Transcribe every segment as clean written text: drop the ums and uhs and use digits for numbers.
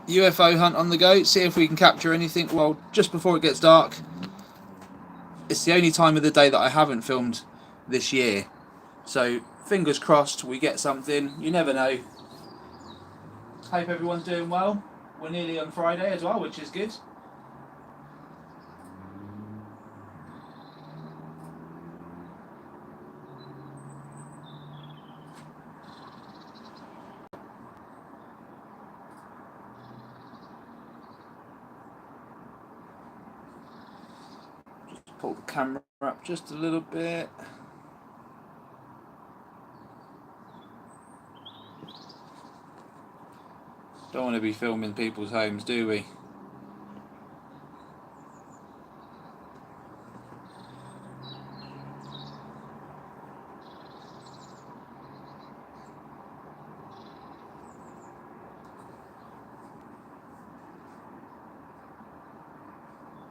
UFO hunt on the go. See if we can capture anything. Well, just before it gets dark. It's the only time of the day that I haven't filmed this year. So fingers crossed we get something. You never know. Hope everyone's doing well. We're nearly on Friday as well, which is good. Just pull the camera up just a little bit. Don't want to be filming people's homes, do we?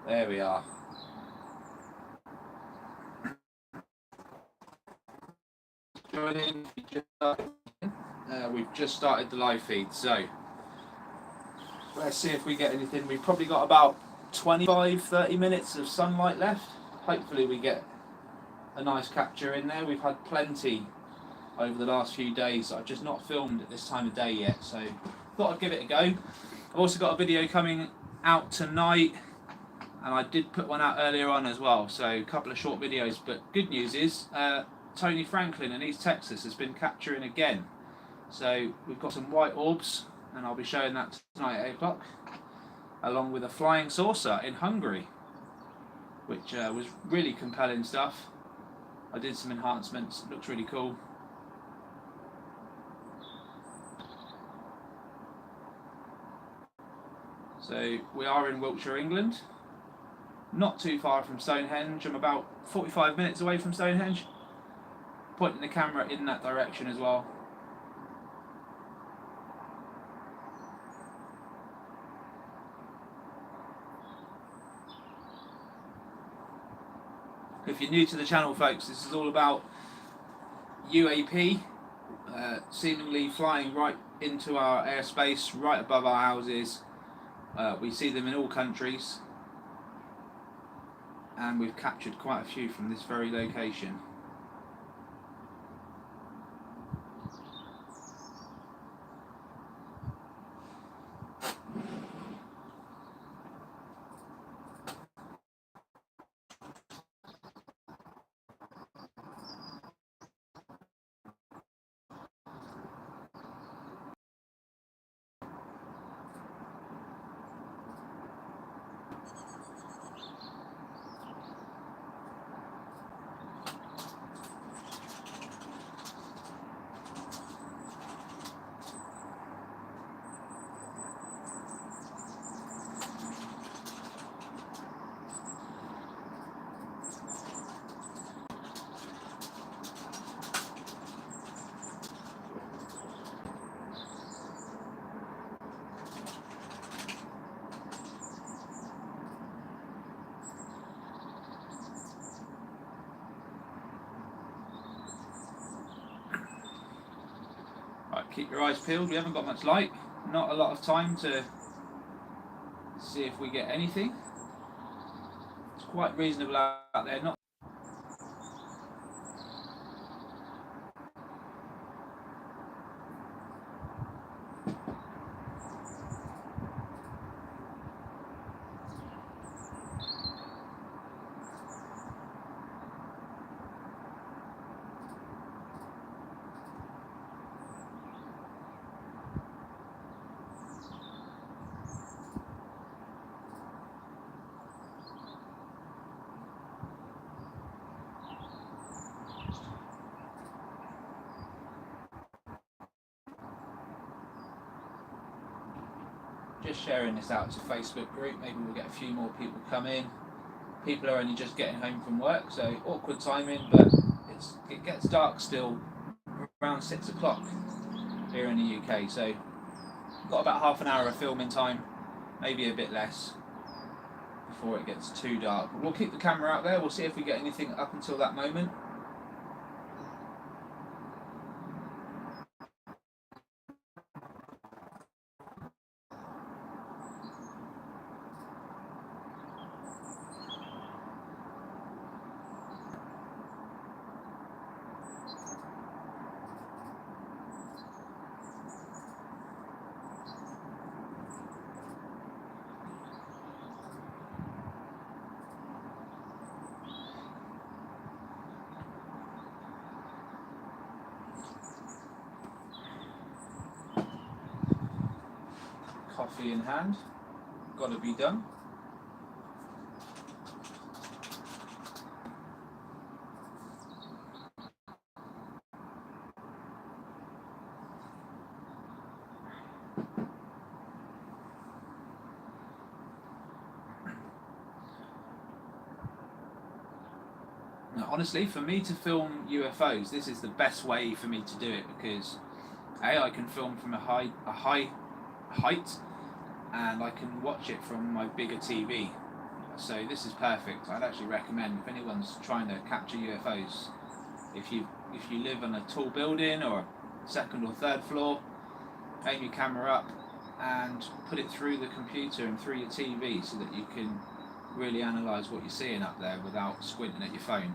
There we are. Joining. We've just started the live feed, so let's see if we get anything. We've probably got about 25-30 minutes of sunlight left. Hopefully we get a nice capture in there. We've had plenty over the last few days. I've just not filmed at this time of day yet, so thought I'd give it a go. I've also got a video coming out tonight, and I did put one out earlier on as well, so a couple of short videos. But good news is Tony Franklin in East Texas has been capturing again. So we've got some white orbs, and I'll be showing that tonight at 8 o'clock, along with a flying saucer in Hungary, which was really compelling stuff. I did some enhancements, it looks really cool. So we are in Wiltshire, England, not too far from Stonehenge. I'm about 45 minutes away from Stonehenge, pointing the camera in that direction as well. If you're new to the channel, folks, this is all about UAP, seemingly flying right into our airspace, right above our houses. We see them in all countries, and we've captured quite a few from this very location. Keep your eyes peeled, we haven't got much light, not a lot of time to see if we get anything. It's quite reasonable out there, not just sharing this out to Facebook group. Maybe we'll get a few more people come in. People are only just getting home from work, so awkward timing, but it gets dark still around 6 o'clock here in the UK, so got about half an hour of filming time, maybe a bit less, before it gets too dark. But we'll keep the camera out there, we'll see if we get anything up until that moment. Coffee in hand, got to be done. Now, honestly, for me to film UFOs, this is the best way for me to do it, because I can film from a high height, and I can watch it from my bigger TV. So this is perfect. I'd actually recommend, if anyone's trying to capture UFOs, if you live on a tall building or second or third floor, aim your camera up and put it through the computer and through your TV so that you can really analyse what you're seeing up there without squinting at your phone.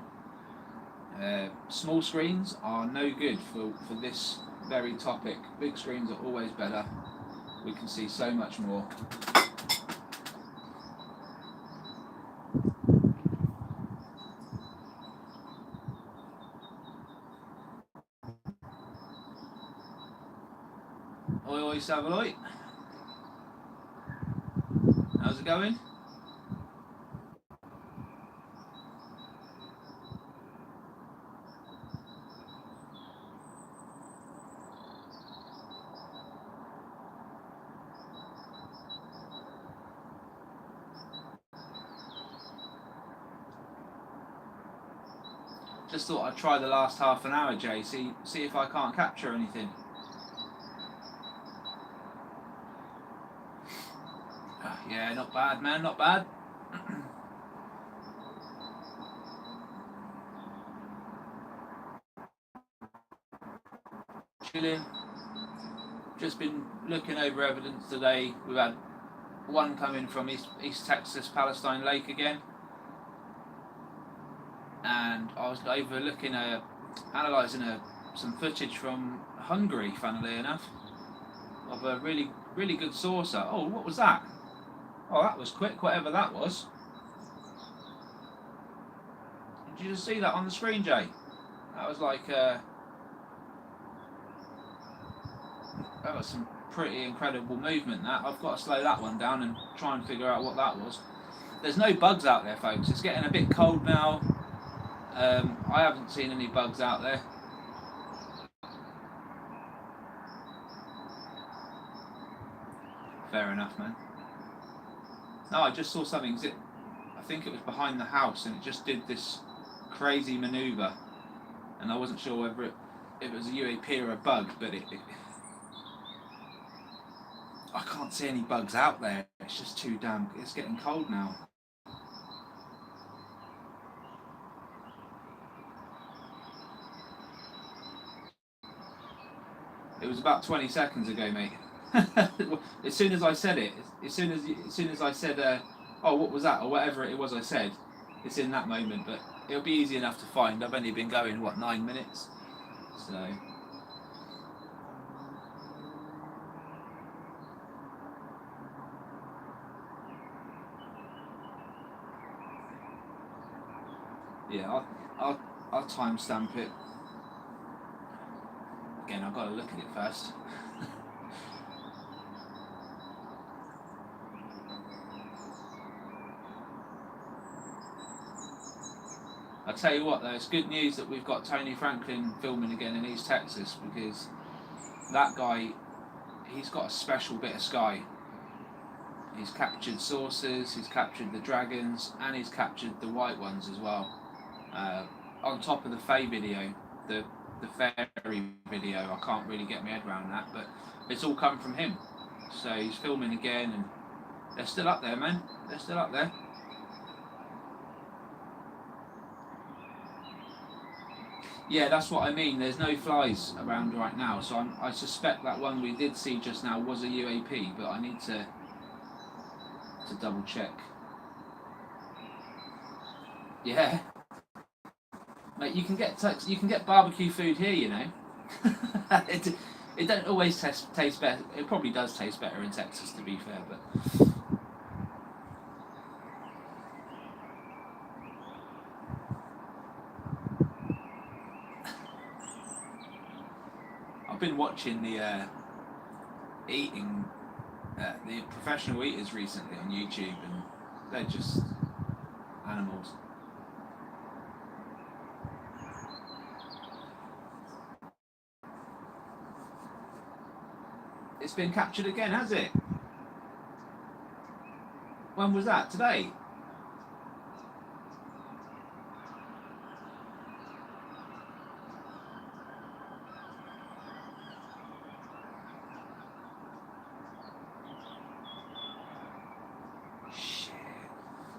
Small screens are no good for this very topic. Big screens are always better. We can see so much more. Oi oi Savaloy. How's it going? Just thought I'd try the last half an hour, Jay, see if I can't capture anything. Yeah, not bad, man, not bad. Chilling. Just been looking over evidence today. We've had one coming from East Texas, Palestine Lake again. And I was overlooking analysing some footage from Hungary, funnily enough, of a really good saucer. Oh, what was that? Oh, that was quick, whatever that was. Did you just see that on the screen, Jay? That was like that was some pretty incredible movement. That I've got to slow that one down and try and figure out what that was. There's no bugs out there, folks. It's getting a bit cold now. I haven't seen any bugs out there. Fair enough, man. No, I just saw something. I think it was behind the house, and it just did this crazy manoeuvre, and I wasn't sure whether it was a UAP or a bug, but I can't see any bugs out there. It's just too damn. It's getting cold now. It was about 20 seconds ago, mate. As soon as I said it, as soon as I said, oh, what was that, or whatever it was I said, it's in that moment. But it'll be easy enough to find. I've only been going, what, 9 minutes? So. Yeah, I'll timestamp it. Again, I've got to look at it first. I'll tell you what though, it's good news that we've got Tony Franklin filming again in East Texas, because that guy, he's got a special bit of sky. He's captured saucers, he's captured the dragons, and he's captured the white ones as well. On top of the Fae video, the fairy video, I can't really get my head around that, but it's all come from him. So he's filming again, and they're still up there, man. They're still up there. Yeah, that's what I mean. There's no flies around right now, so I suspect that one we did see just now was a UAP, but I need to double check. Yeah, mate, you can get barbecue food here, you know. It don't always taste better. It probably does taste better in Texas, to be fair, but. I've been watching the eating the professional eaters recently on YouTube, and they're just animals. It's been captured again, has it? When was that? Today?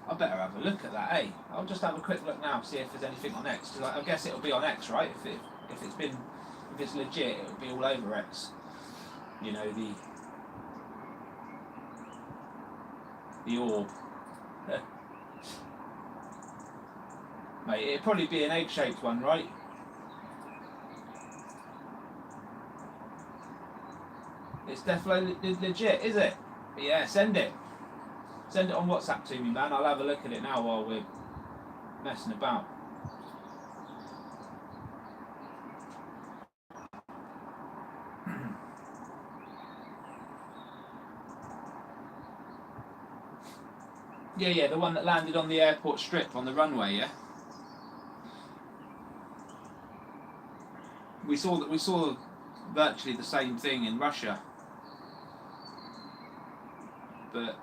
I better have a look at that, eh? I'll just have a quick look now, see if there's anything on X. Because I guess it'll be on X, right? If it's legit, it'll be all over X. You know, the orb. Mate, it'd probably be an egg-shaped one, right? It's definitely legit, is it? But yeah, send it. Send it on WhatsApp to me, man. I'll have a look at it now while we're messing about. Yeah, the one that landed on the airport strip on the runway, yeah? We saw virtually the same thing in Russia. But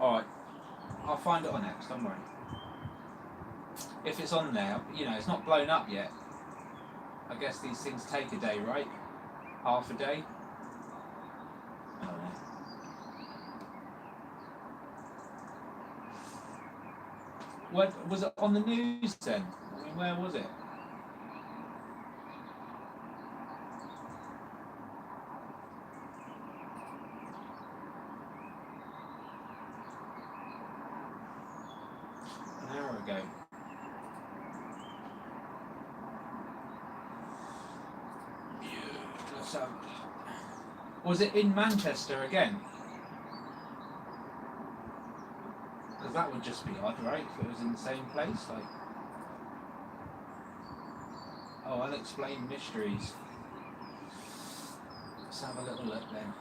alright, I'll find it on X, don't worry. If it's on there, you know, it's not blown up yet. I guess these things take a day, right? Half a day? I don't know. What was it on the news then? I mean, where was it? An hour ago. Let's have. Was it in Manchester again? Because that would just be odd, right? If it was in the same place, like. Oh, unexplained mysteries. Let's have a little look then.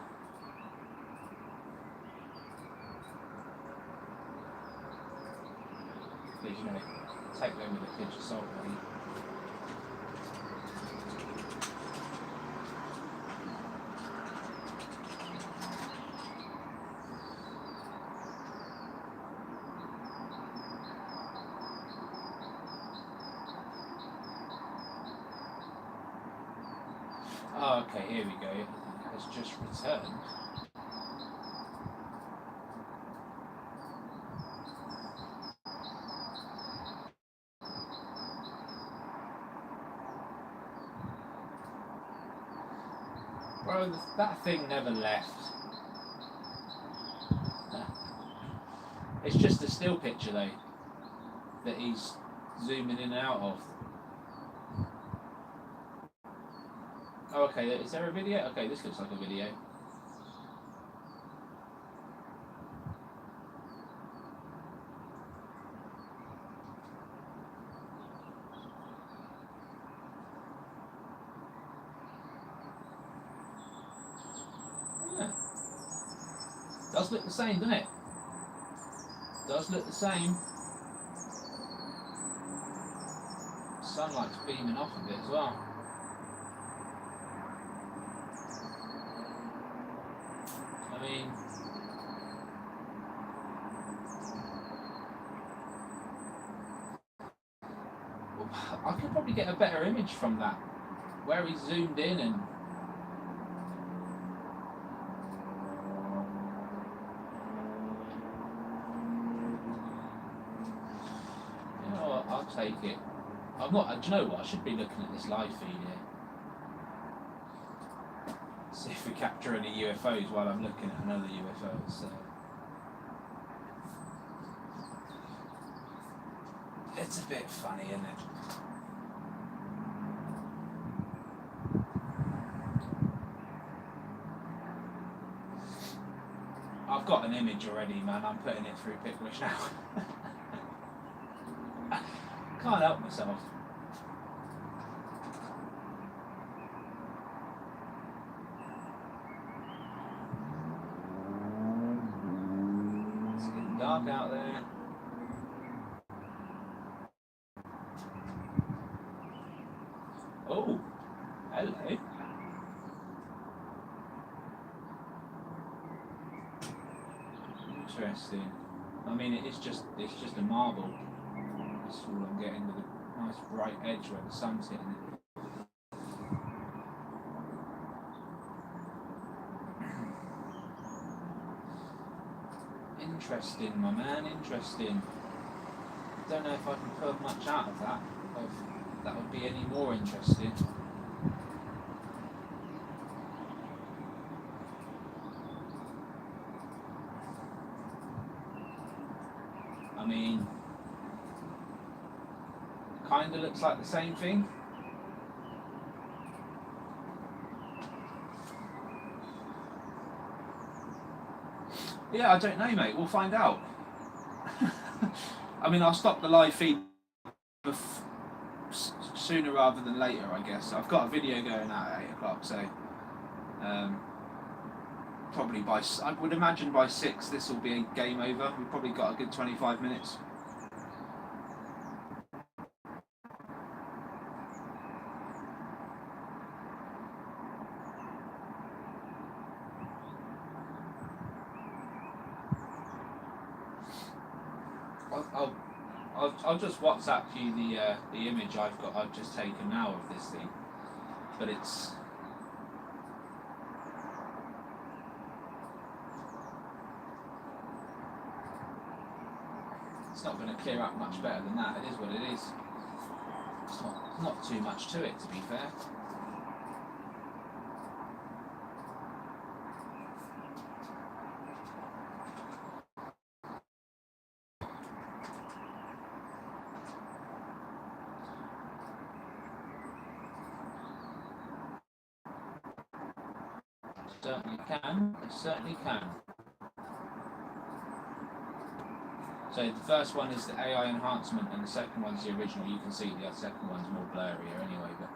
Please, you know, take them with a pinch of salt, buddy. Oh, okay, here we go. It has just returned. Bro, that thing never left. It's just a still picture, though, that he's zooming in and out of. Oh, okay, is there a video? Okay, this looks like a video. Yeah. Does look the same, doesn't it? Does look the same. Sunlight's beaming off a bit as well. I mean, I could probably get a better image from that, where he zoomed in and. You know what, I'll take it. I'm not. Do you know what? I should be looking at this live feed here. See if we capture any UFOs while I'm looking at another UFO. So. It's a bit funny, isn't it? I've got an image already, man. I'm putting it through Pickwish now. Can't help myself. getting dark out there. Oh, hello. Interesting. I mean, it's just a marble. That's all I'm getting, with a nice bright edge where the sun's hitting it. Interesting, my man, interesting. Don't know if I can pull much out of that, or if that would be any more interesting. I mean, it kind of looks like the same thing. Yeah, I don't know, mate. We'll find out. I mean, I'll stop the live feed sooner rather than later, I guess. I've got a video going out at 8 o'clock, so probably I would imagine by 6 this will be a game over. We've probably got a good 25 minutes. I'll just WhatsApp you the image I've just taken now of this thing, but it's not going to clear up much better than that. It is what it is. It's not too much to it, to be fair. Certainly can. I certainly can. So the first one is the AI enhancement, and the second one's the original. You can see the second one's more blurrier anyway, but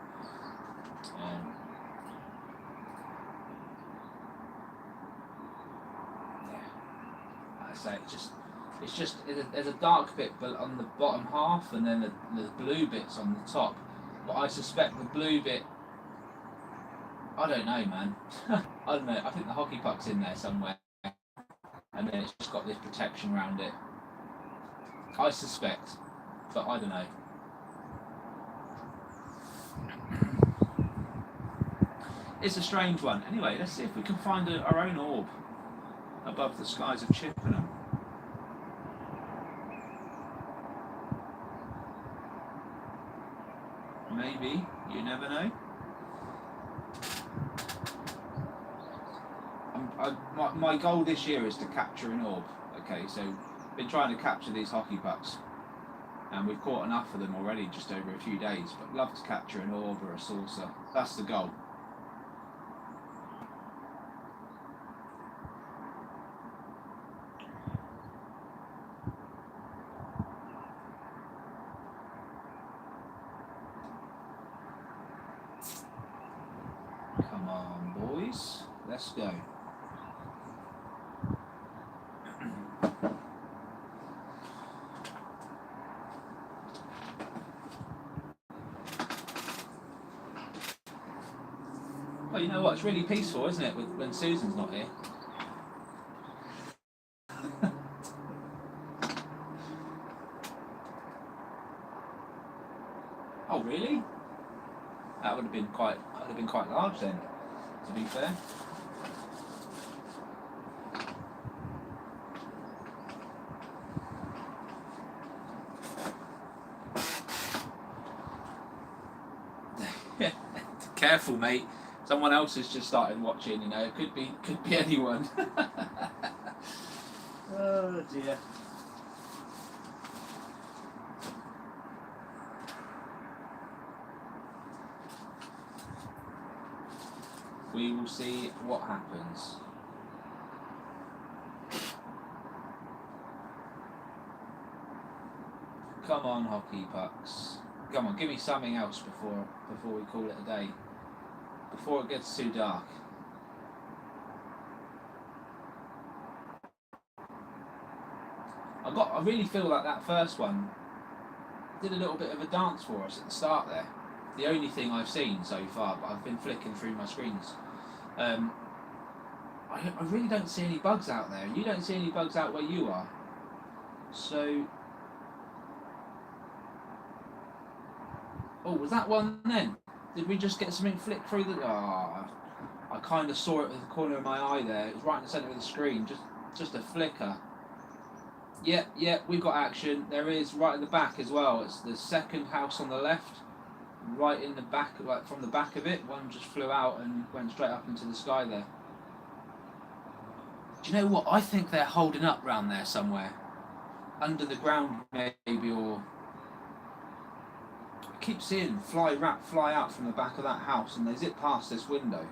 yeah, like I say, it's just there's a dark bit, but on the bottom half, and then the blue bits on the top. But I suspect the blue bit, I don't know, man. I don't know. I think the hockey puck's in there somewhere, and then it's just got this protection around it. I suspect, but I don't know. It's a strange one. Anyway, let's see if we can find our own orb above the skies of Chippenham. Maybe, you never know. My goal this year is to capture an orb. Okay, so been trying to capture these hockey pucks, and we've caught enough of them already just over a few days, but love to capture an orb or a saucer. That's the goal. Come on, boys, let's go. Well, you know what? It's really peaceful, isn't it, when Susan's not here? Oh, really? That would have been quite large then, to be fair. Careful, mate. Someone else has just started watching. You know, it could be anyone. Oh dear. We will see what happens. Come on, hockey pucks. Come on, give me something else before we call it a day. Before it gets too dark. I really feel like that first one did a little bit of a dance for us at the start there. The only thing I've seen so far, but I've been flicking through my screens. I really don't see any bugs out there. You don't see any bugs out where you are. So, oh, was that one then? Did we just get something flicked through the? Ah, I kind of saw it with the corner of my eye there. It was right in the centre of the screen, just a flicker. Yeah, we've got action. There is right at the back as well. It's the second house on the left, right in the back, like from the back of it. One just flew out and went straight up into the sky there. Do you know what? I think they're holding up round there somewhere, under the ground maybe, or I keep seeing fly out from the back of that house, and they zip past this window.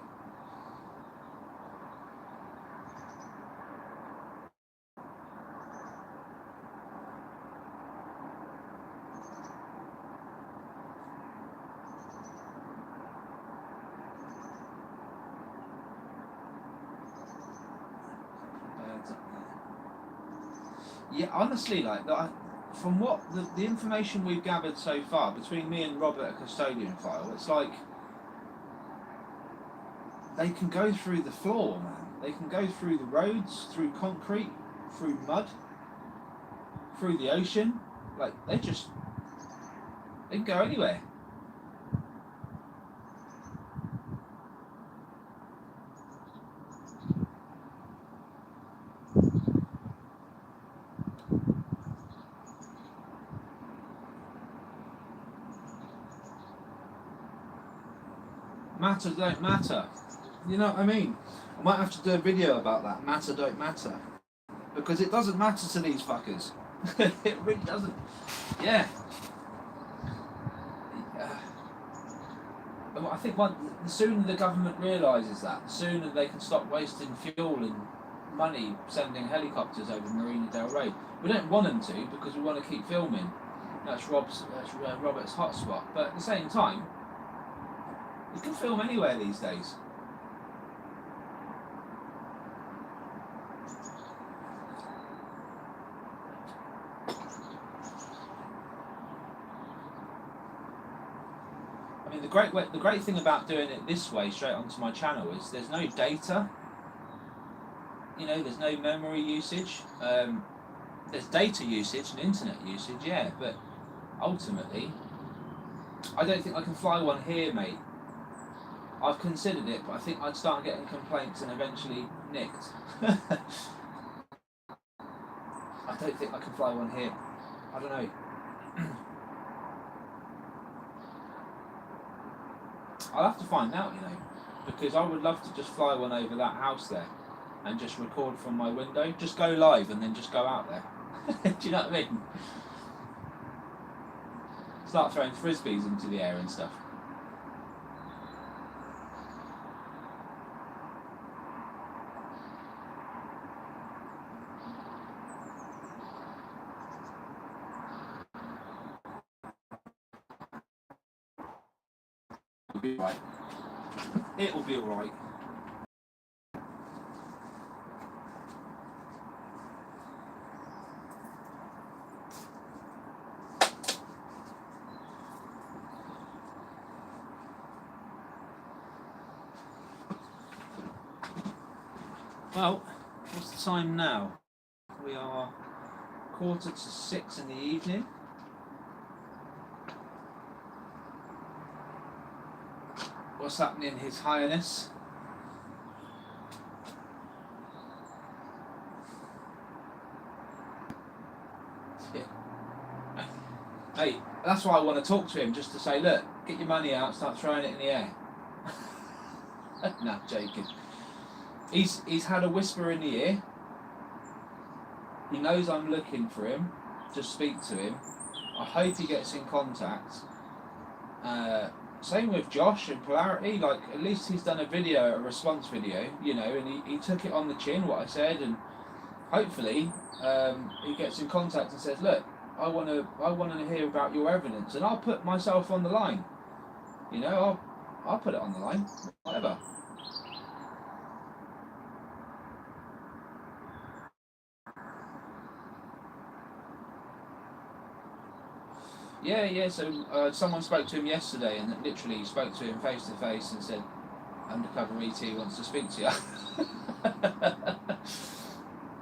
Yeah, honestly, like from what the information we've gathered so far between me and Robert at Custodian File, it's like they can go through the floor, man. They can go through the roads, through concrete, through mud, through the ocean. Like they can go anywhere. Matter don't matter. You know what I mean? I might have to do a video about that. Matter don't matter. Because it doesn't matter to these fuckers. It really doesn't. Yeah. I think the sooner the government realises that, the sooner they can stop wasting fuel and money sending helicopters over Marina Del Rey. We don't want them to because we want to keep filming. That's Robert's hotspot. But at the same time, you can film anywhere these days. I mean, the great thing about doing it this way, straight onto my channel, is there's no data. You know, there's no memory usage. There's data usage and internet usage, yeah, but ultimately, I don't think I can fly one here, mate. I've considered it, but I think I'd start getting complaints and eventually nicked. I don't think I can fly one here. I don't know. I'll have to find out, you know, because I would love to just fly one over that house there and just record from my window. Just go live and then just go out there. Do you know what I mean? Start throwing frisbees into the air and stuff. It'll be alright. It'll be alright. Well, what's the time now? We are 5:45 in the evening. What's happening, His Highness? Yeah. Hey, that's why I want to talk to him, just to say, look, get your money out, start throwing it in the air. Nah, joking. He's had a whisper in the ear. He knows I'm looking for him to speak to him. I hope he gets in contact. Same with Josh and Polarity, like at least he's done a response video, you know, and he took it on the chin, what I said, and hopefully he gets in contact and says, look, I want to hear about your evidence, and I'll put myself on the line, you know, I'll put it on the line, whatever. Yeah. So someone spoke to him yesterday, and literally spoke to him face to face and said, "Undercover ET wants to speak to you."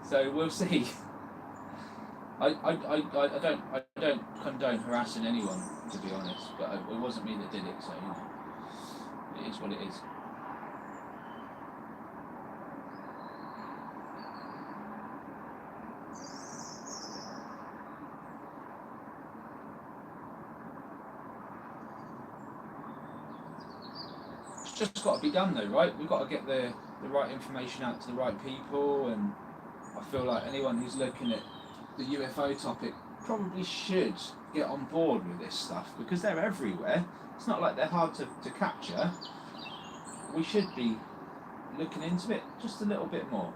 So we'll see. I don't condone harassing anyone, to be honest, but it wasn't me that did it, so you know, it is what it is. It's just got to be done though, right? We've got to get the right information out to the right people, and I feel like anyone who's looking at the UFO topic probably should get on board with this stuff, because they're everywhere. It's not like they're hard to capture. We should be looking into it just a little bit more.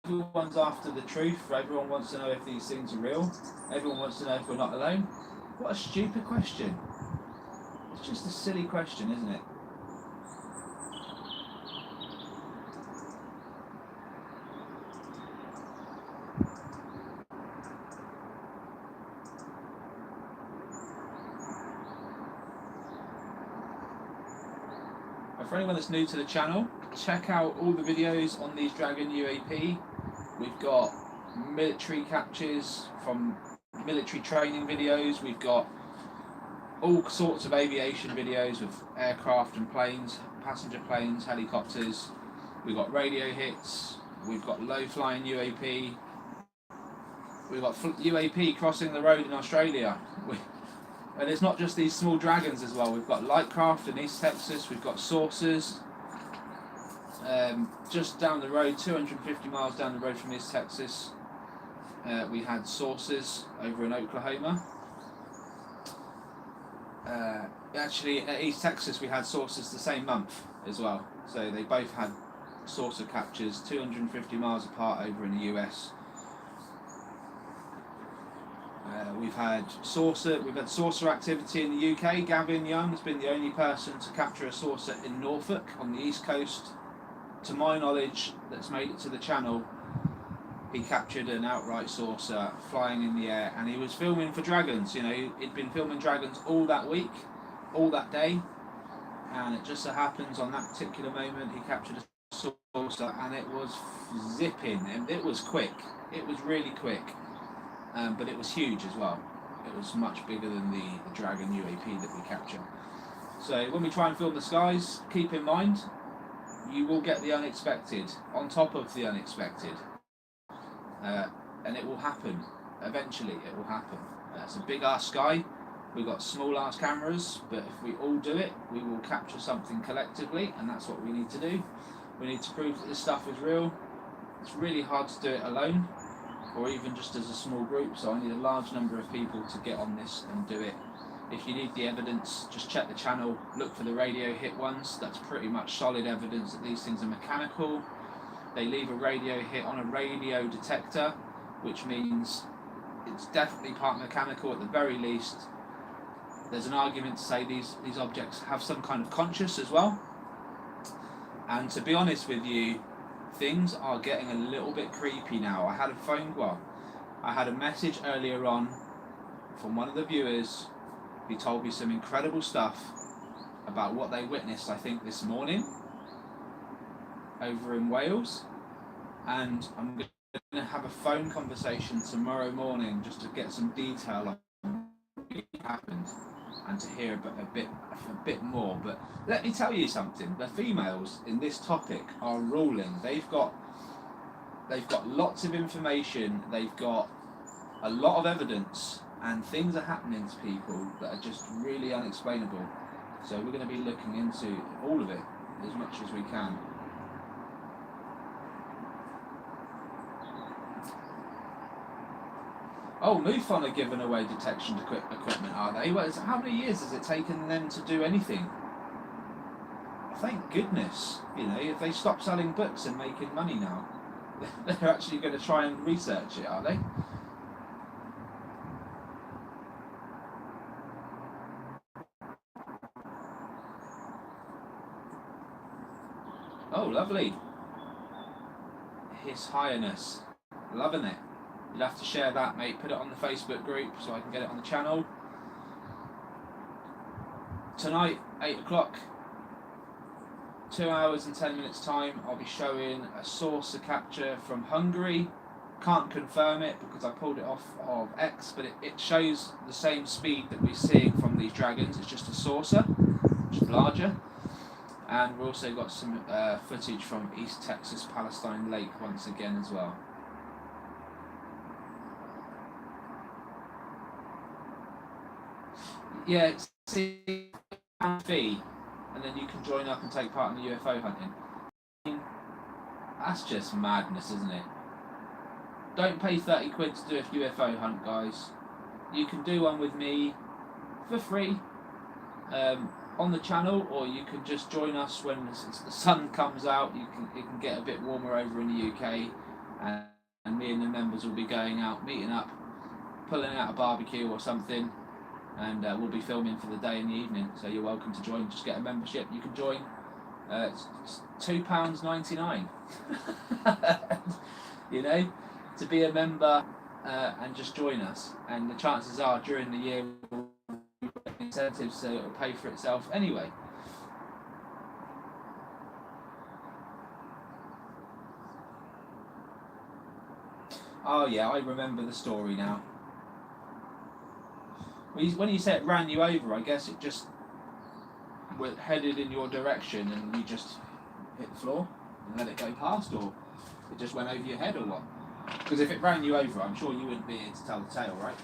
Everyone's after the truth. Everyone wants to know if these things are real. Everyone wants to know if we're not alone. What a stupid question. It's just a silly question, isn't it? For anyone that's new to the channel, check out all the videos on these Dragon UAP. We've got military captures from military training videos. We've got all sorts of aviation videos with aircraft and planes, passenger planes, helicopters. We've got radio hits. We've got low-flying UAP. We've got UAP crossing the road in Australia. And it's not just these small dragons as well. We've got light craft in East Texas. We've got saucers. Just down the road, 250 miles down the road from East Texas, we had saucers over in Oklahoma. Actually, at East Texas, we had saucers the same month as well. So they both had saucer captures 250 miles apart over in the US. We've had saucer activity in the UK. Gavin Young has been the only person to capture a saucer in Norfolk on the east coast, to my knowledge, that's made it to the channel. He captured an outright saucer flying in the air, and he was filming for dragons. You know, he'd been filming dragons all that week, all that day, and it just so happens on that particular moment he captured a saucer, and it was zipping, and it was quick. It was really quick. But it was huge as well. It was much bigger than the Dragon UAP that we captured. So when we try and film the skies, keep in mind, you will get the unexpected on top of the unexpected. And it will happen. Eventually it will happen. It's a big ass sky. We've got small ass cameras, but if we all do it, we will capture something collectively, and that's what we need to do. We need to prove that this stuff is real. It's really hard to do it alone, or even just as a small group, so I need a large number of people to get on this and do it. If you need the evidence, just check the channel, look for the radio hit ones. That's pretty much solid evidence that these things are mechanical. They leave a radio hit on a radio detector, which means it's definitely part mechanical at the very least. There's an argument to say these objects have some kind of conscience as well. And to be honest with you, things are getting a little bit creepy now. I had a message earlier on from one of the viewers. He told me some incredible stuff about what they witnessed, I think, this morning over in Wales. And I'm going to have a phone conversation tomorrow morning just to get some detail on what happened and to hear a bit more. But let me tell you something, the females in this topic are ruling. They've got lots of information, they've got a lot of evidence, and things are happening to people that are just really unexplainable. So we're going to be looking into all of it as much as we can. Oh, MUFON are giving away detection equipment, are they? Well, how many years has it taken them to do anything? Thank goodness. You know, if they stop selling books and making money now, they're actually going to try and research it, are they? Oh, lovely. His Highness. Loving it. You'll have to share that, mate. Put it on the Facebook group so I can get it on the channel. Tonight, 8 o'clock, 2 hours and 10 minutes time, I'll be showing a saucer capture from Hungary. Can't confirm it because I pulled it off of X, but it shows the same speed that we're seeing from these dragons. It's just a saucer, just larger. And we've also got some footage from East Texas Palestine Lake once again as well. Yeah, it's a fee, and then you can join up and take part in the UFO hunting. That's just madness, isn't it? Don't pay 30 quid to do a UFO hunt, guys. You can do one with me for free on the channel, or you can just join us when the sun comes out. It can get a bit warmer over in the UK, and me and the members will be going out, meeting up, pulling out a barbecue or something, and we'll be filming for the day and the evening. So you're welcome to join. Just get a membership. You can join. It's £2.99. You know, to be a member and just join us. And the chances are during the year we'll get incentives, so it'll pay for itself anyway. Oh yeah, I remember the story now. When you say it ran you over, I guess it just headed in your direction and you just hit the floor and let it go past, or it just went over your head, or what? Because if it ran you over, I'm sure you wouldn't be here to tell the tale, right?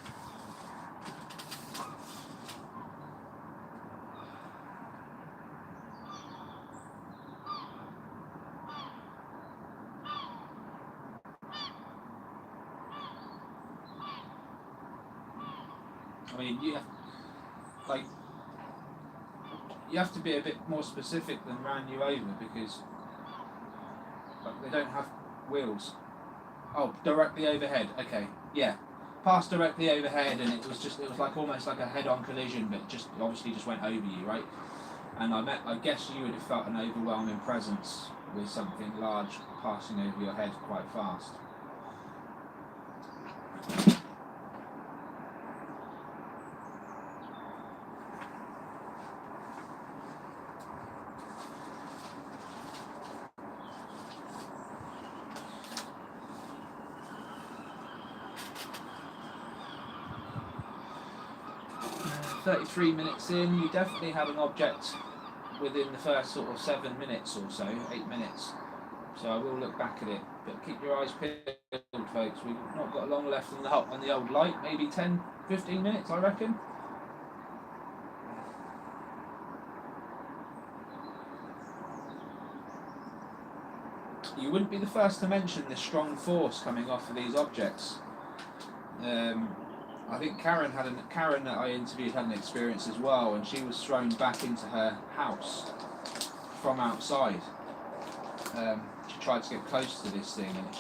I mean, you have to be a bit more specific than ran you over, because they don't have wheels. Oh, directly overhead. Okay, yeah, passed directly overhead, and it was like almost like a head-on collision, but it obviously just went over you, right? And I guess you would have felt an overwhelming presence with something large passing over your head quite fast. Uh, 33 minutes in, you definitely have an object within the first sort of 7 minutes or so, 8 minutes. So I will look back at it, but keep your eyes peeled, folks. We've not got long left on the old light, maybe 10, 15 minutes, I reckon. You wouldn't be the first to mention the strong force coming off of these objects. I think Karen that I interviewed had an experience as well, and she was thrown back into her house from outside. She tried to get close to this thing, and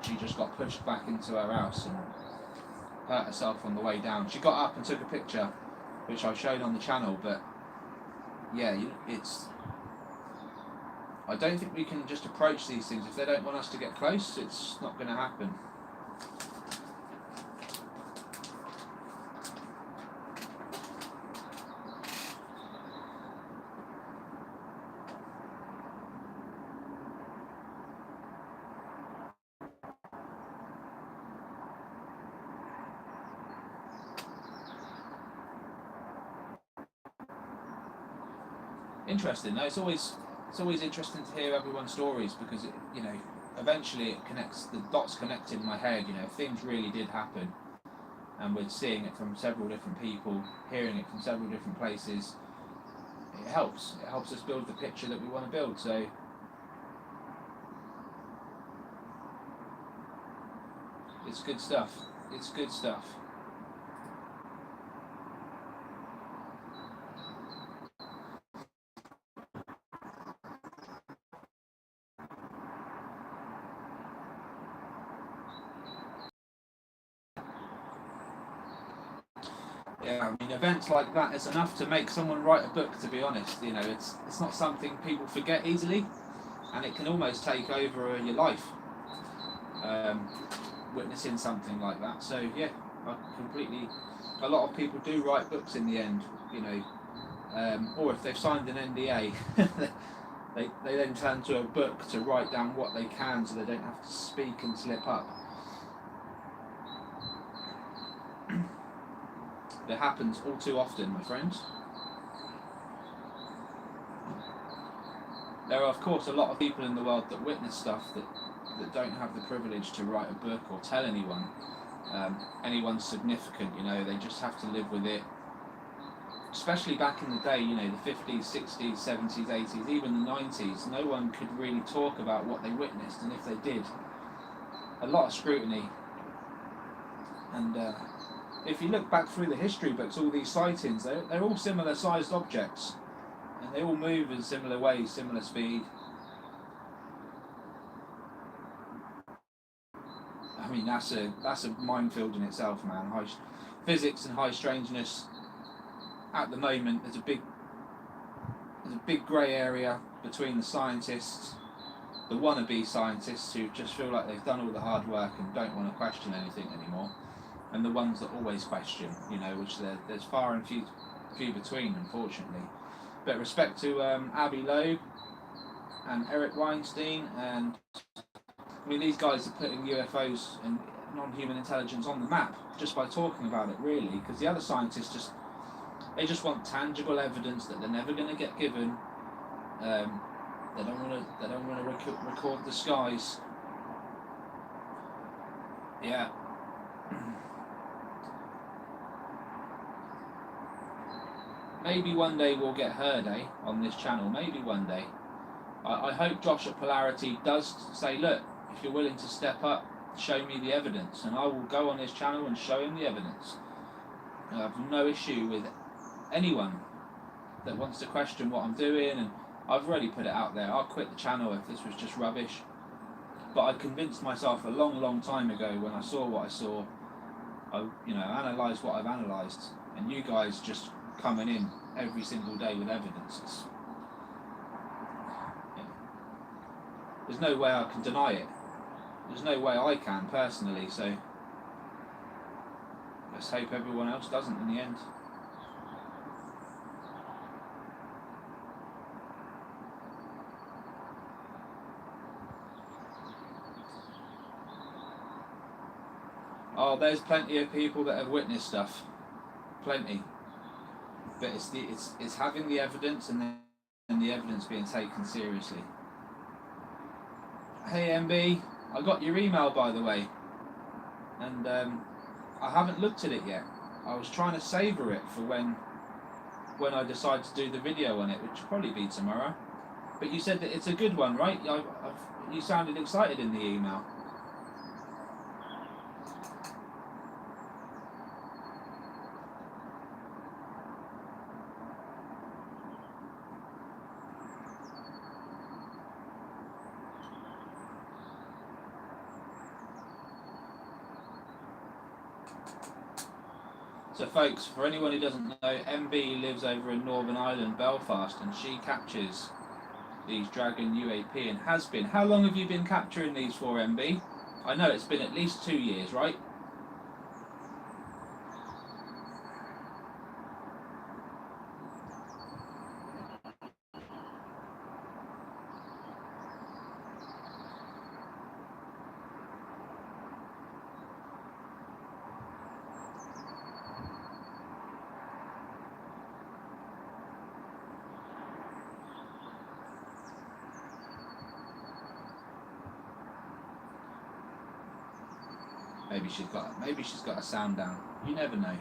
she just got pushed back into her house and hurt herself on the way down. She got up and took a picture, which I showed on the channel, but yeah, I don't think we can just approach these things. If they don't want us to get close, it's not going to happen. Interesting though. It's always interesting to hear everyone's stories, because eventually it connects, the dots connect in my head. Things really did happen, and we're seeing it from several different people, hearing it from several different places. It helps us build the picture that we want to build. So it's good stuff. Yeah, I mean, events like that is enough to make someone write a book, to be honest. It's not something people forget easily, and it can almost take over your life. witnessing something like that. So yeah, I completely. A lot of people do write books in the end, you know, or if they've signed an NDA, they then turn to a book to write down what they can, so they don't have to speak and slip up. It happens all too often, my friends. There are, of course, a lot of people in the world that witness stuff that don't have the privilege to write a book or tell anyone, anyone significant, you know, they just have to live with it. Especially back in the day, you know, the 50s, 60s, 70s, 80s, even the 90s, no one could really talk about what they witnessed, and if they did, a lot of scrutiny. And if you look back through the history books, all these sightings, they're all similar sized objects, and they all move in similar ways, similar speed. I mean, that's a minefield in itself, man. Physics and high strangeness. At the moment, there's a big grey area between the scientists, the wannabe scientists who just feel like they've done all the hard work and don't want to question anything anymore, and the ones that always question, you know, which there's far and few between, unfortunately. But respect to Avi Loeb and Eric Weinstein, and I mean, these guys are putting UFOs and non-human intelligence on the map just by talking about it, really, because the other scientists just want tangible evidence that they're never going to get given. They don't want to record the skies. Yeah. Maybe one day we'll get heard, on this channel. Maybe one day. I hope Josh at Polarity does say, look, if you're willing to step up, show me the evidence, and I will go on his channel and show him the evidence. I have no issue with anyone that wants to question what I'm doing, and I've already put it out there. I'll quit the channel if this was just rubbish. But I convinced myself a long time ago when I saw what I saw. I, analysed what I've analysed, and you guys just coming in every single day with evidence. There's no way I can deny it. There's no way I can personally, so let's hope everyone else doesn't in the end. Oh, there's plenty of people that have witnessed stuff. Plenty. But it's having the evidence and then the evidence being taken seriously. Hey MB, I got your email by the way, and I haven't looked at it yet. I was trying to savour it for when I decide to do the video on it, which will probably be tomorrow. But you said that it's a good one, right? You sounded excited in the email. So folks, for anyone who doesn't know, MB lives over in Northern Ireland, Belfast, and she captures these Dragon UAP and has been. How long have you been capturing these for, MB? I know it's been at least 2 years, right? Maybe she's got a sound down. You never know.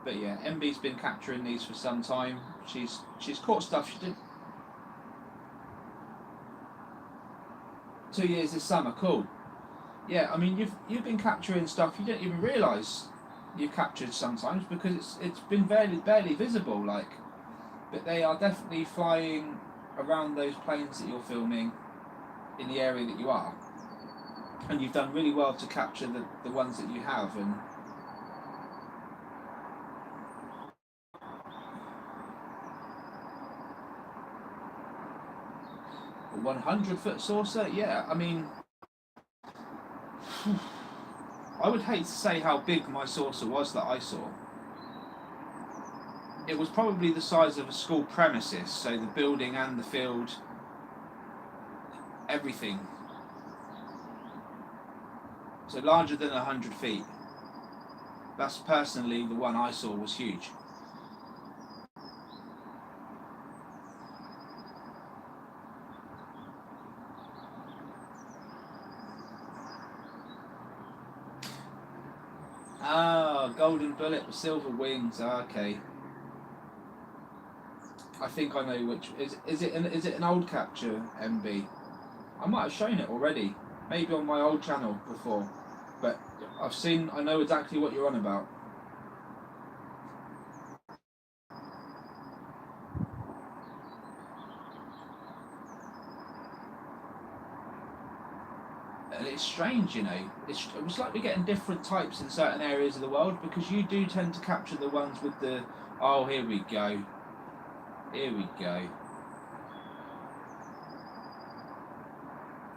But yeah, MB's been capturing these for some time. She's caught stuff she didn't. 2 years this summer, cool. Yeah, I mean you've been capturing stuff you don't even realise you've captured sometimes because it's been barely visible, like. But they are definitely flying around those planes that you're filming in the area that you are, and you've done really well to capture the ones that you have. And A 100-foot saucer? Yeah, I mean, I would hate to say how big my saucer was that I saw. It was probably the size of a school premises, so the building and the field, everything. So larger than 100 feet. That's personally the one I saw was huge. Ah, golden bullet with silver wings. Okay. I think I know which. Is it an old capture, MB? I might have shown it already, maybe on my old channel before, but I know exactly what you're on about. And it's strange, you know. It was like we're getting different types in certain areas of the world, because you do tend to capture the ones with the, oh, here we go. Here we go.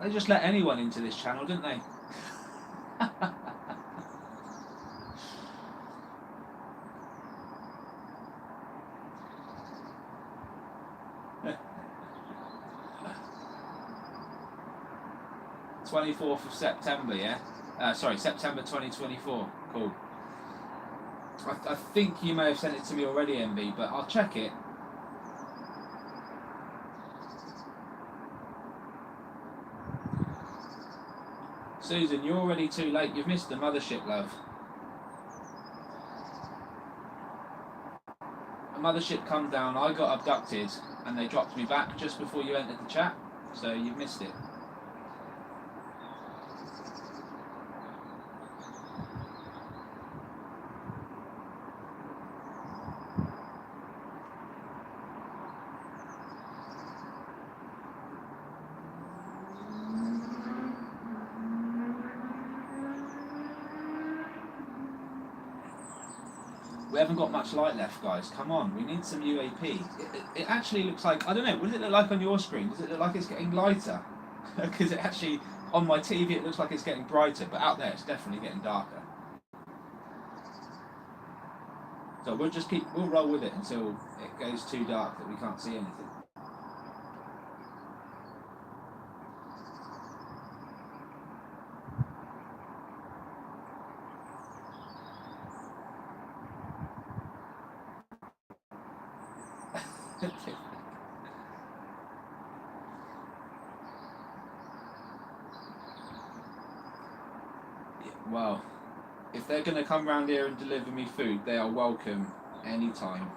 They just let anyone into this channel, didn't they? 24th of September, yeah? Sorry, September 2024. Cool. I think you may have sent it to me already, MB, but I'll check it. Susan, you're already too late. You've missed the mothership, love. A mothership come down, I got abducted, and they dropped me back just before you entered the chat, so you've missed it. We haven't got much light left, guys. Come on, we need some UAP. It actually looks like, I don't know, what does it look like on your screen? Does it look like it's getting lighter? Because it actually, on my TV, it looks like it's getting brighter, but out there it's definitely getting darker. So we'll roll with it until it goes too dark that we can't see anything. Well, if they're going to come round here and deliver me food, they are welcome anytime.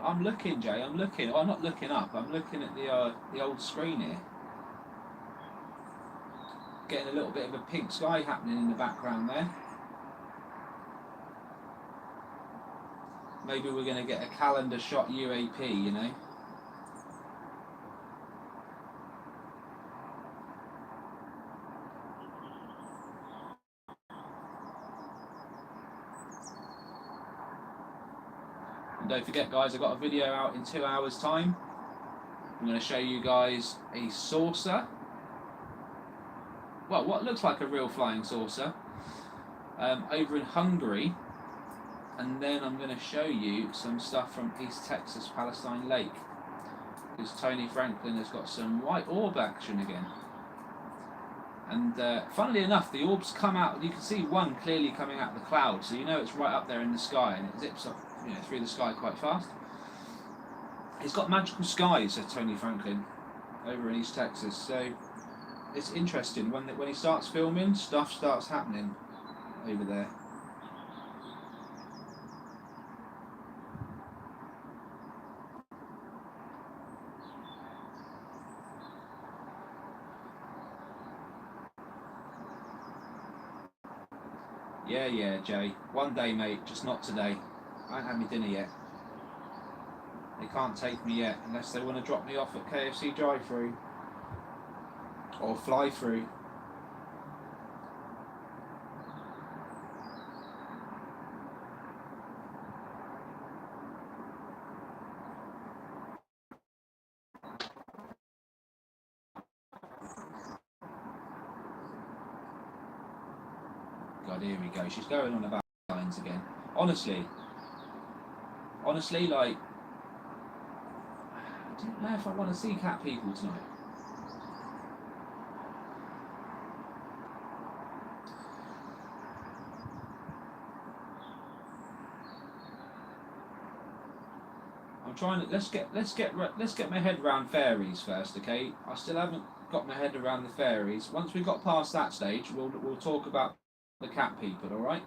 I'm looking, Jay. I'm looking. Oh, I'm not looking up. I'm looking at the old screen here. Getting a little bit of a pink sky happening in the background there. Maybe we're going to get a calendar shot UAP, you know. And don't forget, guys, I've got a video out in 2 hours' time. I'm going to show you guys a saucer. Well, what looks like a real flying saucer over in Hungary. And then I'm going to show you some stuff from East Texas Palestine Lake, because Tony Franklin has got some white orb action again. And funnily enough, the orbs come out, you can see one clearly coming out of the cloud, so you know it's right up there in the sky, and it zips up, you know, through the sky quite fast. He's got magical skies, said Tony Franklin, over in East Texas. So it's interesting, when he starts filming, stuff starts happening over there. Yeah, Jay. One day, mate, just not today. I ain't had my dinner yet. They can't take me yet unless they want to drop me off at KFC drive-through or fly through. God, here we go. She's going on about lines again. Honestly, like, I don't know if I want to see cat people tonight. I'm trying to let's get my head around fairies first, okay? I still haven't got my head around the fairies. Once we've got past that stage, we'll talk about the cat people, all right?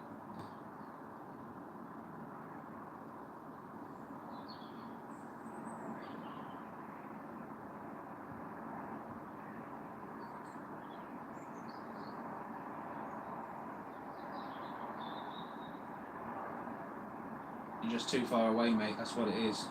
You're just too far away, mate. That's what it is.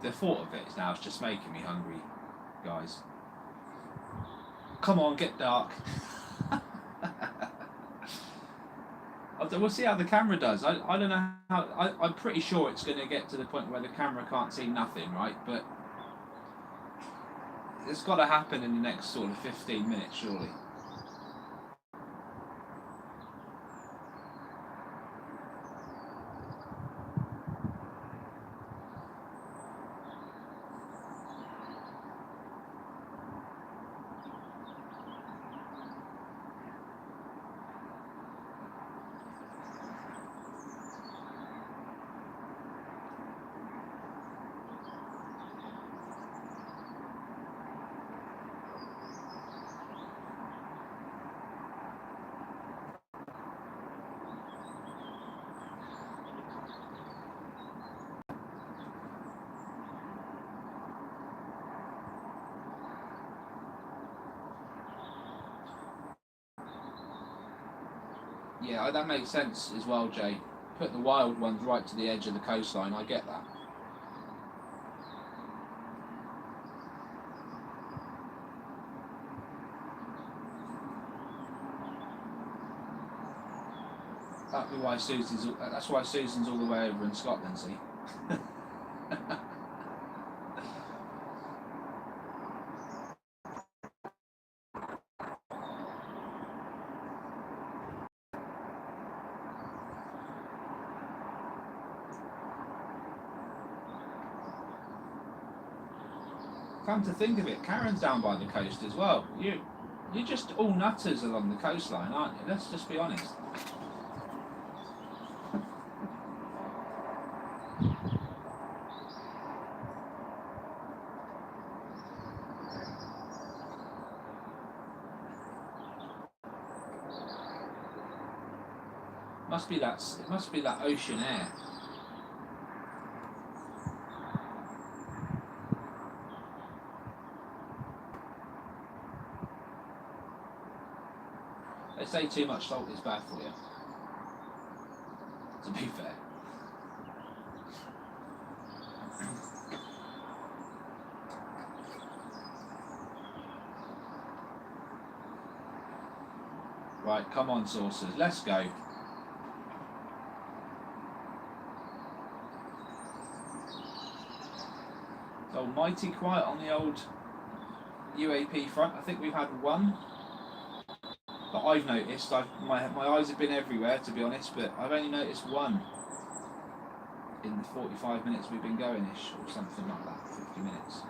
The thought of it now is just making me hungry, guys. Come on, get dark. We'll see how the camera does. I don't know how. I'm pretty sure it's going to get to the point where the camera can't see nothing, right? But it's got to happen in the next sort of 15 minutes, surely. Yeah, that makes sense as well, Jay. Put the wild ones right to the edge of the coastline. I get that. That's why Susan's all the way over in Scotland, see? Come to think of it, Karen's down by the coast as well. You're just all nutters along the coastline, aren't you? Let's just be honest. It must be that ocean air. They say too much salt is bad for you, to be fair. Right, come on, saucers, let's go. It's almighty quiet on the old UAP front. I think we've had one that I've noticed. My eyes have been everywhere, to be honest, but I've only noticed one in the 45 minutes we've been going-ish, or something like that, 50 minutes.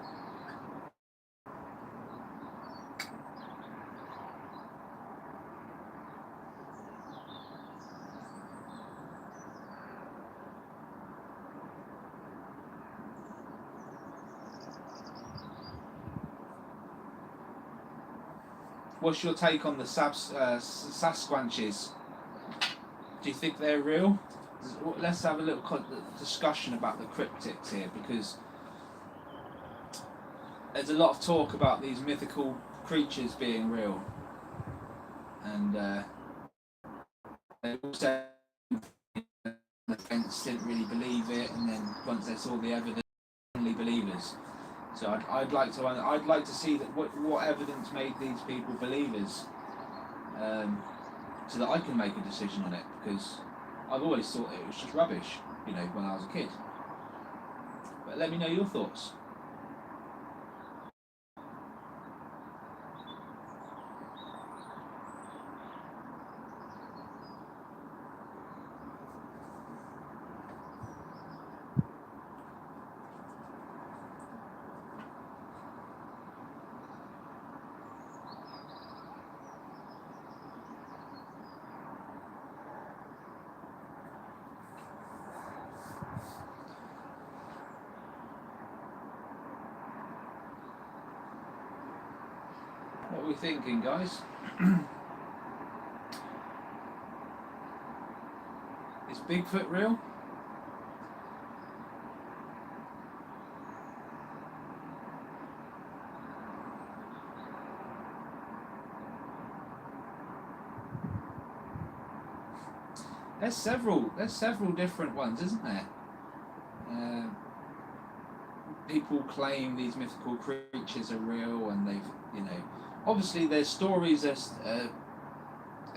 what's your take on the Sasquatches? Do you think they're real? Let's have a little discussion about the cryptids here, because there's a lot of talk about these mythical creatures being real, and they also the fence didn't really believe it, and then once they saw the evidence, only believers. So I'd like to see that what evidence made these people believers, so that I can make a decision on it, because I've always thought it was just rubbish, you know, when I was a kid. But let me know your thoughts. What are we thinking, guys? Is Bigfoot real? There's several different ones, isn't there? People claim these mythical creatures are real, and they've, you know, obviously there's stories that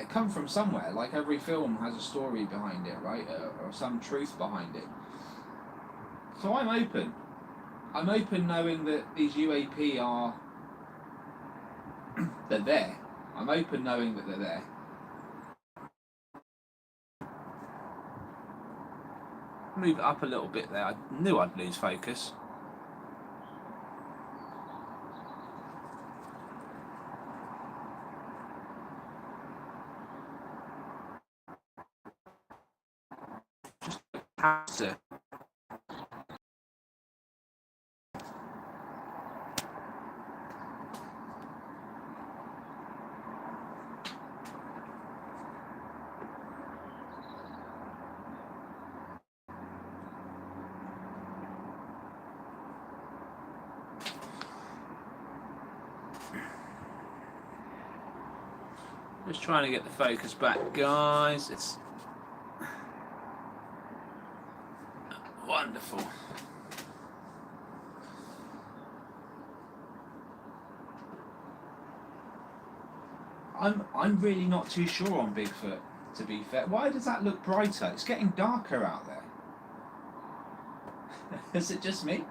come from somewhere. Like every film has a story behind it, right, or some truth behind it. So I'm open. I'm open knowing that these UAP are they're there. I'm open knowing that they're there. Move it up a little bit there. I knew I'd lose focus. Just have to. Just trying to get the focus back, guys. It's wonderful. I'm really not too sure on Bigfoot, to be fair. Why does that look brighter? It's getting darker out there. Is it just me?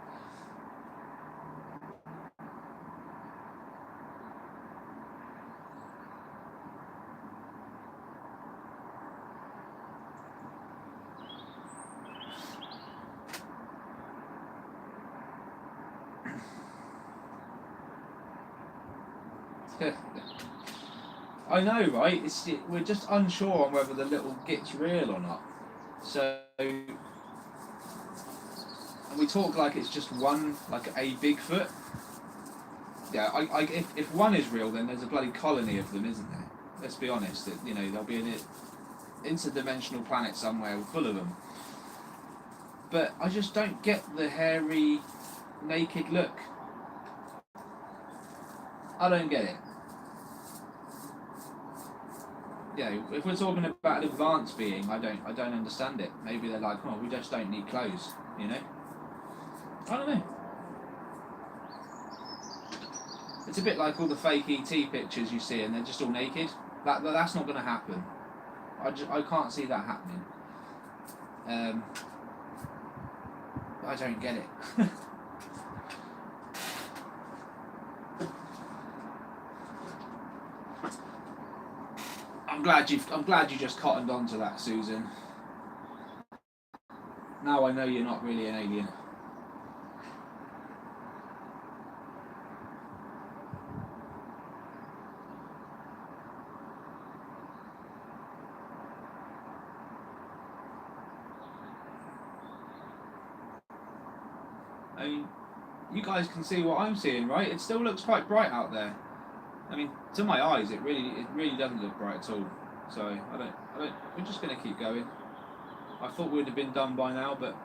I know, right? We're just unsure on whether the little git's real or not. So, and we talk like it's just one, like a Bigfoot. Yeah, if one is real, then there's a bloody colony of them, isn't there? Let's be honest. You know, there'll be an interdimensional planet somewhere full of them. But I just don't get the hairy, naked look. I don't get it. Yeah, if we're talking about an advanced being, I don't understand it. Maybe they're like, oh, we just don't need clothes, you know? I don't know. It's a bit like all the fake ET pictures you see, and they're just all naked. That's not going to happen. I can't see that happening. I don't get it. I'm glad you just cottoned onto that, Susan. Now I know you're not really an alien. I mean, you guys can see what I'm seeing, right? It still looks quite bright out there. I mean, to my eyes, it really doesn't look bright at all. So I don't. We're just going to keep going. I thought we'd have been done by now, but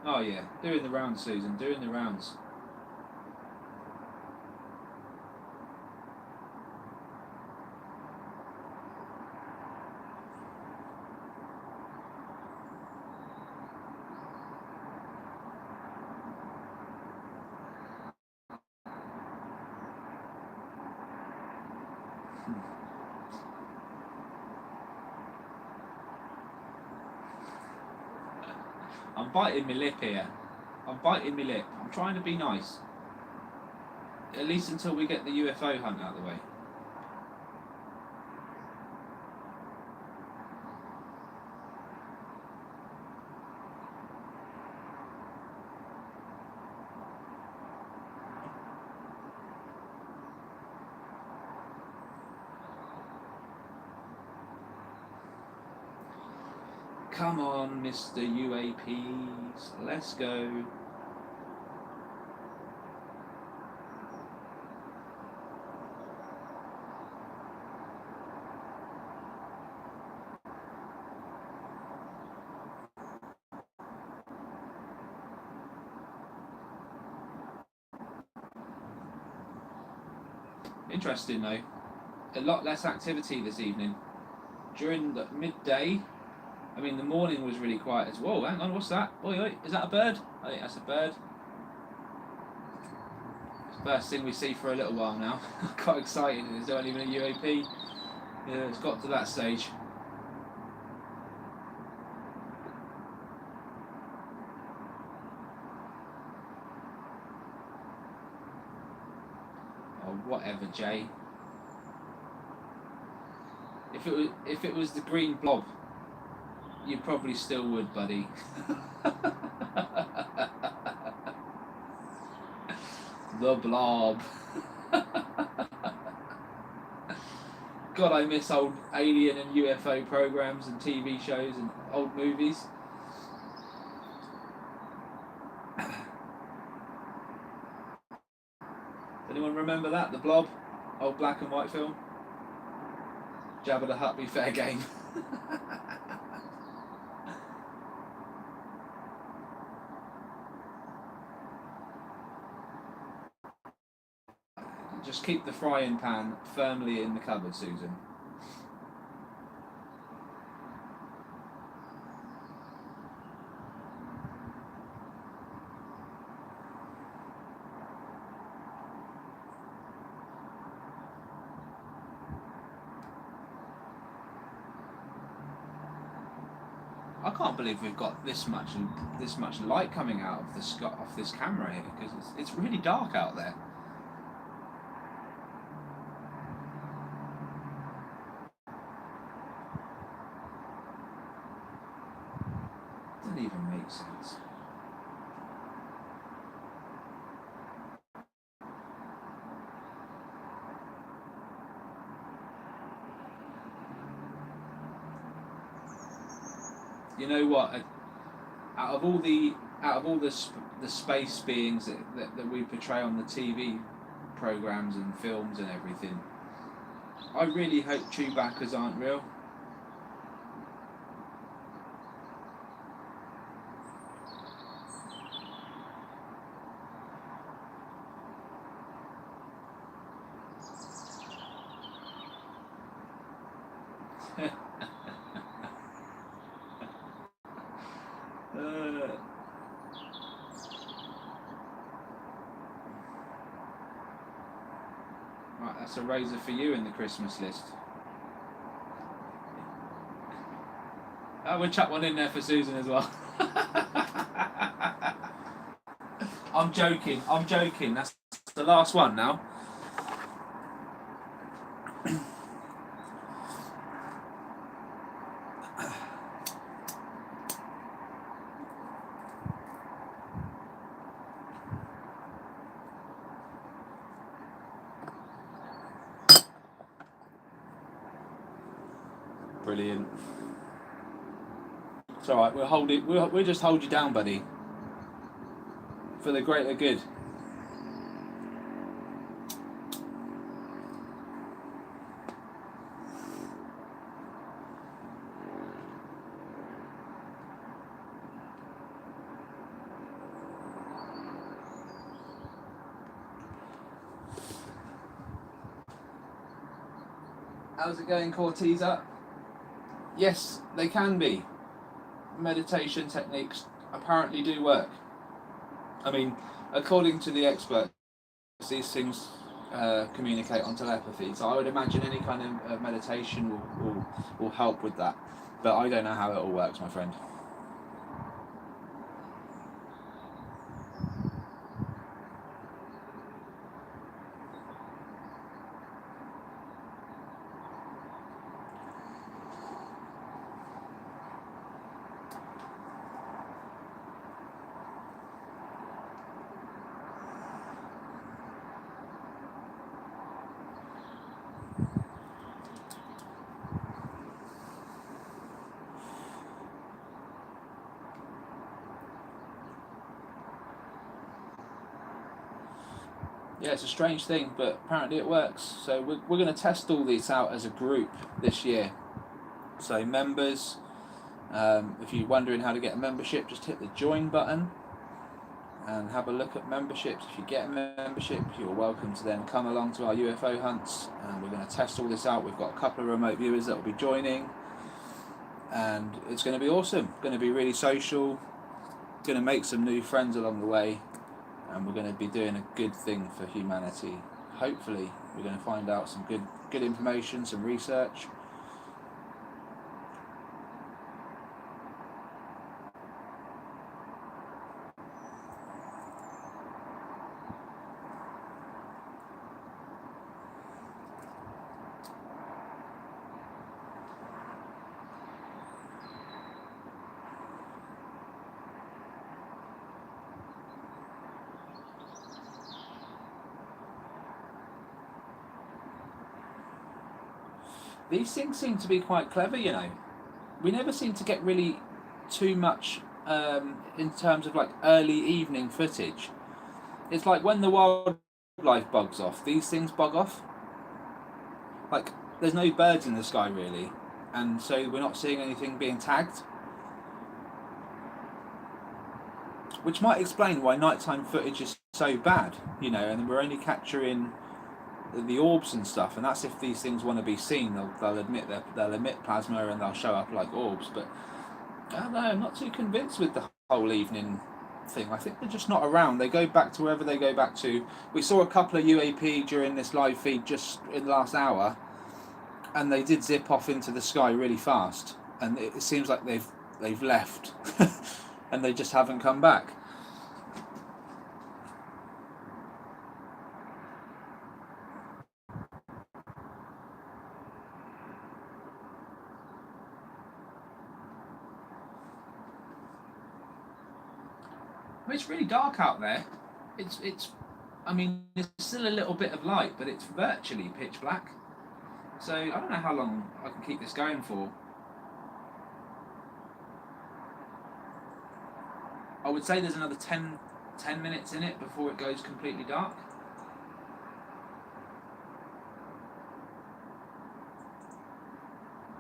oh yeah, doing the rounds, Susan, doing the rounds. I'm biting my lip here. I'm biting my lip. I'm trying to be nice. At least until we get the UFO hunt out of the way. Come on, Mr. UAPs, let's go. Interesting though, a lot less activity this evening. During the midday, I mean the morning was really quiet as well. Hang on, what's that? Oi, oi, is that a bird? I think that's a bird. It's the first thing we see for a little while now. Quite excited, there's not even a UAP. Yeah, it's got to that stage. Oh, whatever, Jay. If it was the green blob, you probably still would, buddy. The blob. God, I miss old alien and UFO programs and TV shows and old movies. Anyone remember that? The Blob? Old black and white film? Jabba the Hutt be fair game. Just keep the frying pan firmly in the cupboard, Susan. I can't believe we've got this much light coming out of off this camera here, because it's really dark out there. Doesn't even make sense. You know what? Out of all the space beings that we portray on the TV programs and films and everything, I really hope Chewbacca's aren't real. Right, that's a razor for you in the Christmas list. We'll chuck one in there for Susan as well. I'm joking. That's the last one now. Brilliant. It's all right. We'll hold it. We'll just hold you down, buddy, for the greater good. How's it going, Corteza? Yes, they can be. Meditation techniques apparently do work. I mean, according to the experts, these things communicate on telepathy. So I would imagine any kind of meditation will help with that. But I don't know how it all works, my friend. Yeah, it's a strange thing, but apparently it works. So we're going to test all these out as a group this year. So members, if you're wondering how to get a membership, just hit the join button and have a look at memberships. If you get a membership, you're welcome to then come along to our UFO hunts, and we're going to test all this out. We've got a couple of remote viewers that will be joining, and it's going to be awesome. Going to be really social, going to make some new friends along the way, and we're going to be doing a good thing for humanity. Hopefully we're going to find out some good information, some research. These things seem to be quite clever, you know. We never seem to get really too much in terms of like early evening footage. It's like when the wildlife bugs off, these things bug off. Like, there's no birds in the sky really, and so we're not seeing anything being tagged. Which might explain why nighttime footage is so bad, you know, and we're only capturing the orbs and stuff, and that's if these things want to be seen. They'll emit plasma and they'll show up like orbs. But I don't know, I'm not too convinced with the whole evening thing. I think they're just not around. They go back to wherever they go back to. We saw a couple of UAP during this live feed just in the last hour, and they did zip off into the sky really fast, and it seems like they've left and they just haven't come back. It's really dark out there. I mean, there's still a little bit of light, but it's virtually pitch black. So I don't know how long I can keep this going for. I would say there's another 10 minutes in it before it goes completely dark.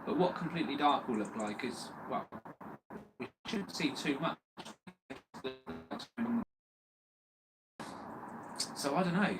But what completely dark will look like is, well, we shouldn't see too much. So I don't know.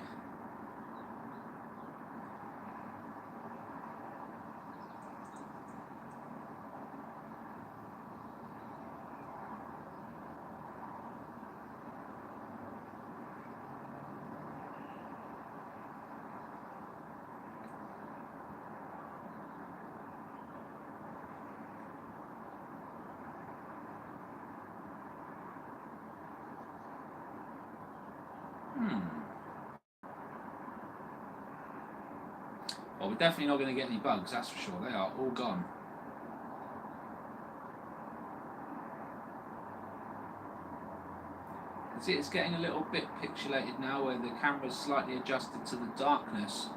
Well, we're definitely not going to get any bugs, that's for sure. They are all gone. See, it's getting a little bit pixelated now where the camera's slightly adjusted to the darkness.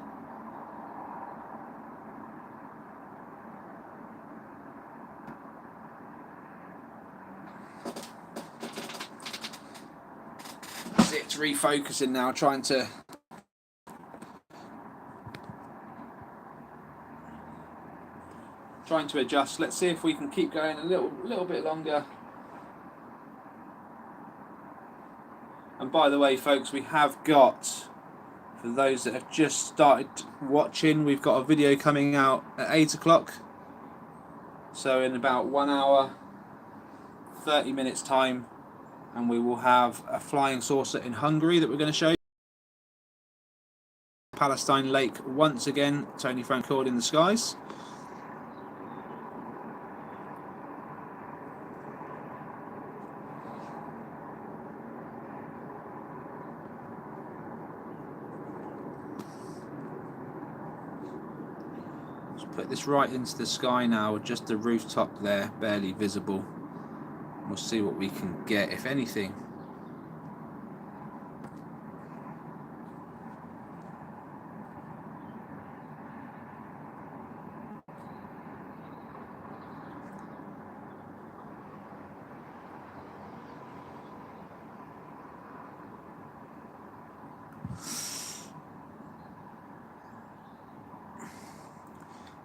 just refocusing now, trying to adjust. Let's see if we can keep going a little bit longer. And by the way, folks, we have got, for those that have just started watching, we've got a video coming out at 8 o'clock. So in about 1 hour, 30 minutes time, and we will have a flying saucer in Hungary that we're going to show you. Palestine Lake once again, Tony Francoeur in the skies. Put this right into the sky now, just the rooftop there, barely visible. We'll see what we can get, if anything.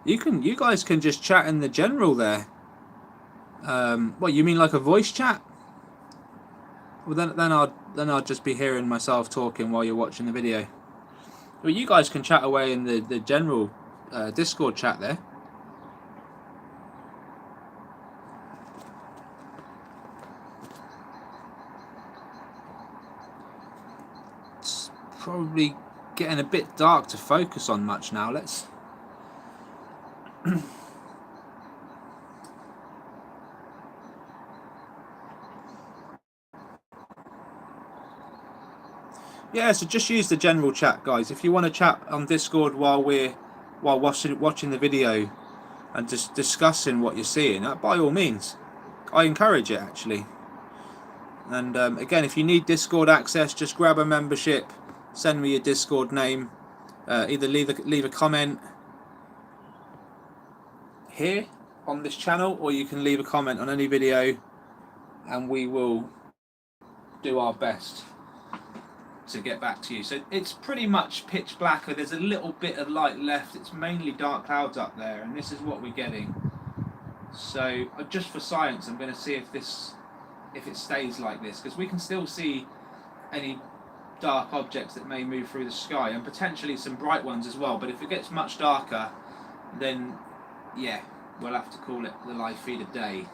You guys can just chat in the general there. What, you mean like a voice chat? Well, then I'll just be hearing myself talking while you're watching the video. Well, you guys can chat away in the general Discord chat there. It's probably getting a bit dark to focus on much now. Let's yeah, so just use the general chat, guys. If you want to chat on Discord while watching the video and just discussing what you're seeing, by all means, I encourage it actually. And again, if you need Discord access, just grab a membership, send me your Discord name, either leave a comment here on this channel, or you can leave a comment on any video, and we will do our best to get back to you. So it's pretty much pitch black. There's a little bit of light left. It's mainly dark clouds up there, and this is what we're getting. So just for science, I'm going to see if it stays like this, because we can still see any dark objects that may move through the sky, and potentially some bright ones as well. But if it gets much darker, then yeah, we'll have to call it the live feed a day.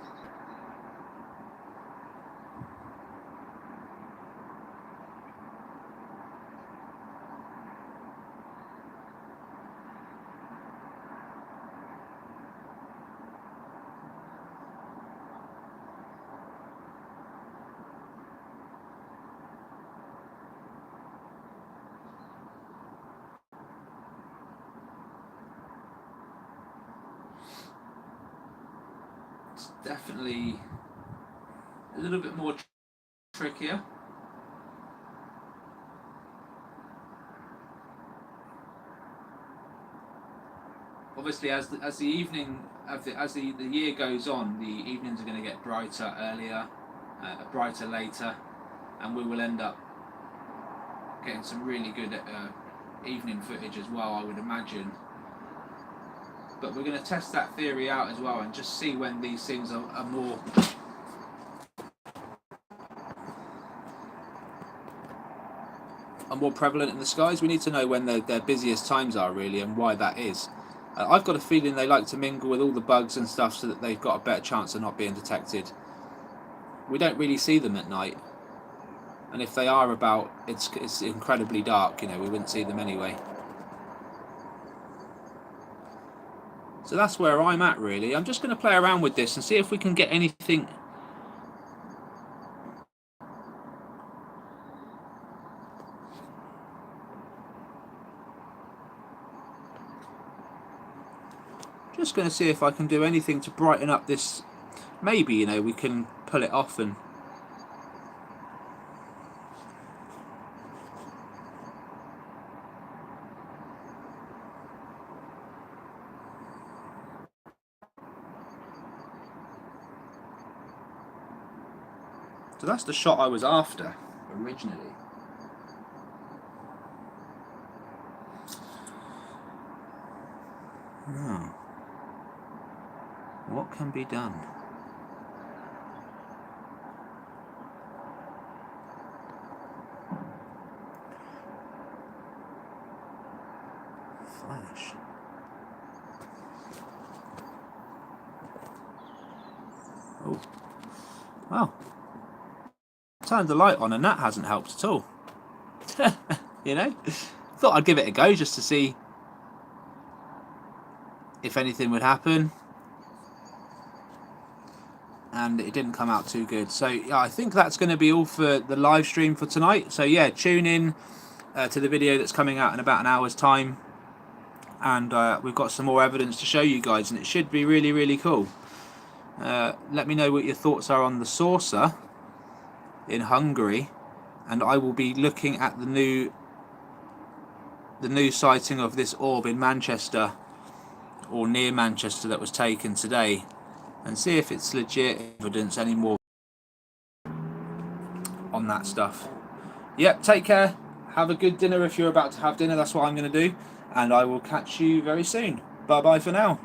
Definitely a little bit more trickier. Obviously, as the year goes on, the evenings are going to get brighter earlier, brighter later, and we will end up getting some really good evening footage as well, I would imagine. But we're going to test that theory out as well, and just see when these things are more prevalent in the skies. We need to know when their busiest times are, really, and why that is. I've got a feeling they like to mingle with all the bugs and stuff, so that they've got a better chance of not being detected. We don't really see them at night, and if they are about, it's incredibly dark. You know, we wouldn't see them anyway. So that's where I'm at, really. I'm just going to play around with this and see if we can get anything. Just going to see if I can do anything to brighten up this. Maybe, you know, we can pull it off and. So that's the shot I was after originally. Oh. What can be done? Flash. Oh. Well. Turned the light on and that hasn't helped at all. You know? Thought I'd give it a go just to see if anything would happen. And it didn't come out too good. So yeah, I think that's going to be all for the live stream for tonight. So yeah, tune in to the video that's coming out in about an hour's time. And we've got some more evidence to show you guys, and it should be really, really cool. Let me know what your thoughts are on the saucer in Hungary, and I will be looking at the new sighting of this orb in Manchester, or near Manchester, that was taken today, and see if it's legit evidence anymore on that stuff. Yep, take care. Have a good dinner if you're about to have dinner. That's what I'm going to do. And I will catch you very soon. Bye bye for now.